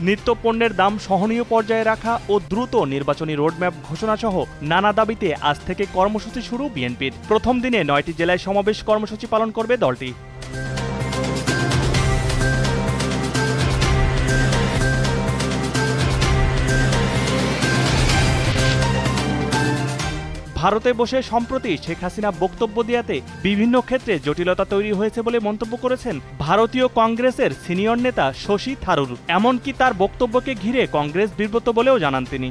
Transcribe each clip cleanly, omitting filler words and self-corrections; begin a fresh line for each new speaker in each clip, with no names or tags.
নিত্যপণ্যের দাম সহনীয় পর্যায়ে রাখা ও দ্রুত নির্বাচনী রোডম্যাপ ঘোষণাসহ নানা দাবিতে আজ থেকে কর্মসূচি শুরু বিএনপির। প্রথম দিনে ৯টি জেলায় সমাবেশ কর্মসূচি পালন করবে দলটি। ভারতে বসে সম্প্রতি শেখ হাসিনা বক্তব্য দেওয়াতে বিভিন্ন ক্ষেত্রে জটিলতা তৈরি হয়েছে বলে মন্তব্য করেছেন ভারতীয় কংগ্রেসের সিনিয়র নেতা শশী থারুর। এমনকি তার বক্তব্যকে ঘিরে কংগ্রেস বিব্রত বলেও জানান তিনি।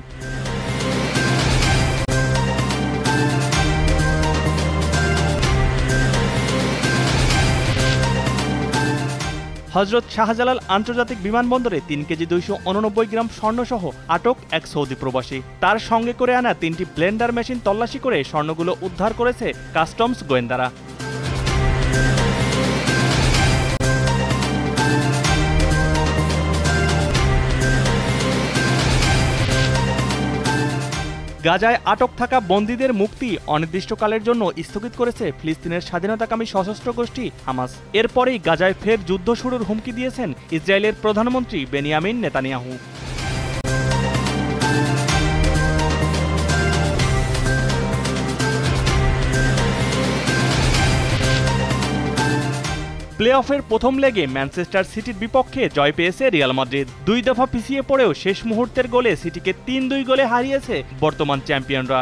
হজরত শাহজালাল আন্তর্জাতিক বিমানবন্দরে ৩ কেজি ২৮৯ গ্রাম স্বর্ণসহ আটক এক সৌদি প্রবাসী। তার সঙ্গে করে আনা ৩টি ব্লেন্ডার মেশিন তল্লাশি করে স্বর্ণগুলো উদ্ধার করেছে কাস্টমস গোয়েন্দারা। গাজায় আটক থাকা বন্দীদের মুক্তি অনির্দিষ্টকালের জন্য স্থগিত করেছে ফিলিস্তিনের স্বাধীনতাকামী সশস্ত্র গোষ্ঠী হামাস। এরপরেই গাজায় ফের যুদ্ধ শুরুর হুমকি দিয়েছেন ইসরায়েলের প্রধানমন্ত্রী বেনিয়ামিন নেতানিয়াহু। প্লে অফের প্রথম লেগে ম্যানচেস্টার সিটির বিপক্ষে জয় পেয়েছে রিয়াল মাদ্রিদ। ২ দফা পিছিয়ে পড়েও শেষ মুহূর্তের গোলে সিটিকে ৩-২ গোলে হারিয়েছে বর্তমান চ্যাম্পিয়নরা।